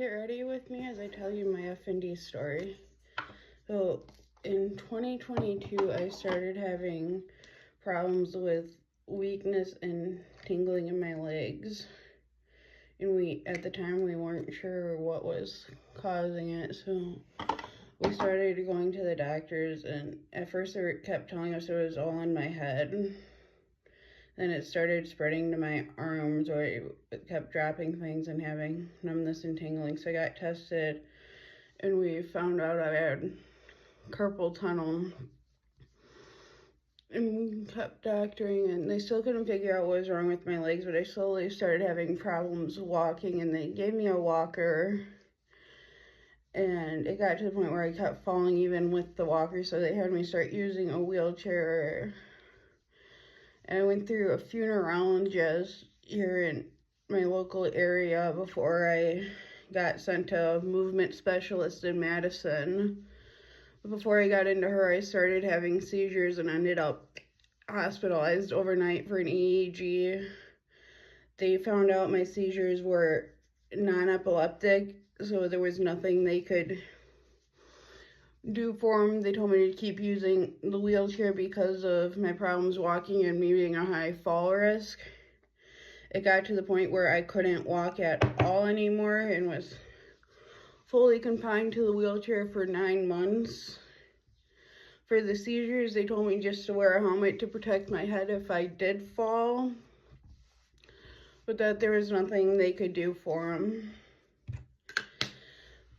Get ready with me as I tell you my FND story. So in 2022, I started having problems with weakness and tingling in my legs. And at the time, we weren't sure what was causing it. So we started going to the doctors, and at first they kept telling us it was all in my head. Then it started spreading to my arms, where it kept dropping things and having numbness and tingling. So I got tested, and we found out I had carpal tunnel. And we kept doctoring, and they still couldn't figure out what was wrong with my legs, but I slowly started having problems walking, and they gave me a walker. And it got to the point where I kept falling even with the walker, so they had me start using a wheelchair. And I went through a few neurologists here in my local area before I got sent to a movement specialist in Madison. But before I got into her, I started having seizures and ended up hospitalized overnight for an EEG. They found out my seizures were non-epileptic, so there was nothing they could do for them. They told me to keep using the wheelchair because of my problems walking and me being a high fall risk. It got to the point where I couldn't walk at all anymore and was fully confined to the wheelchair for 9 months. For the seizures, they told me just to wear a helmet to protect my head if I did fall, but that there was nothing they could do for them.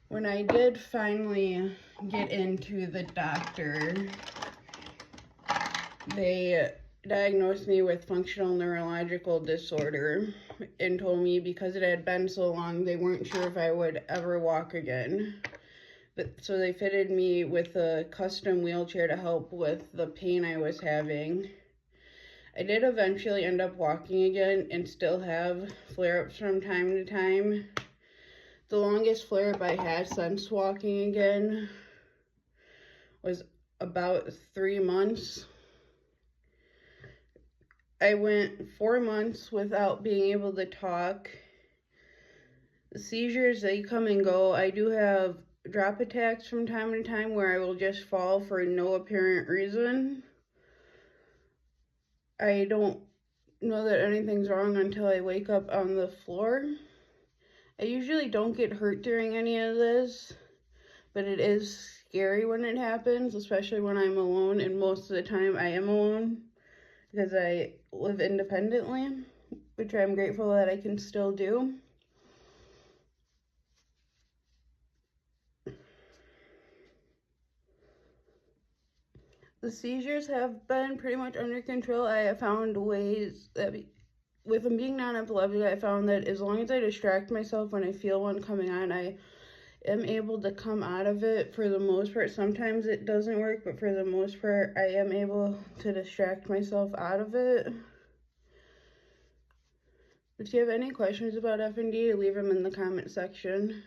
When I did finally get into the doctor, they diagnosed me with functional neurological disorder and told me because it had been so long, they weren't sure if I would ever walk again. So they fitted me with a custom wheelchair to help with the pain I was having. I did eventually end up walking again and still have flare-ups from time to time. The longest flare-up I had since walking again was about 3 months. I went 4 months without being able to talk. The seizures, they come and go. I do have drop attacks from time to time where I will just fall for no apparent reason. I don't know that anything's wrong until I wake up on the floor. I usually don't get hurt during any of this, but it is scary when it happens, especially when I'm alone, and most of the time I am alone because I live independently, which I'm grateful that I can still do. The seizures have been pretty much under control. I have found ways that, with them being non-epileptic, I found that as long as I distract myself when I feel one coming on, I am able to come out of it for the most part. Sometimes it doesn't work, but for the most part, I am able to distract myself out of it. If you have any questions about FND, leave them in the comment section.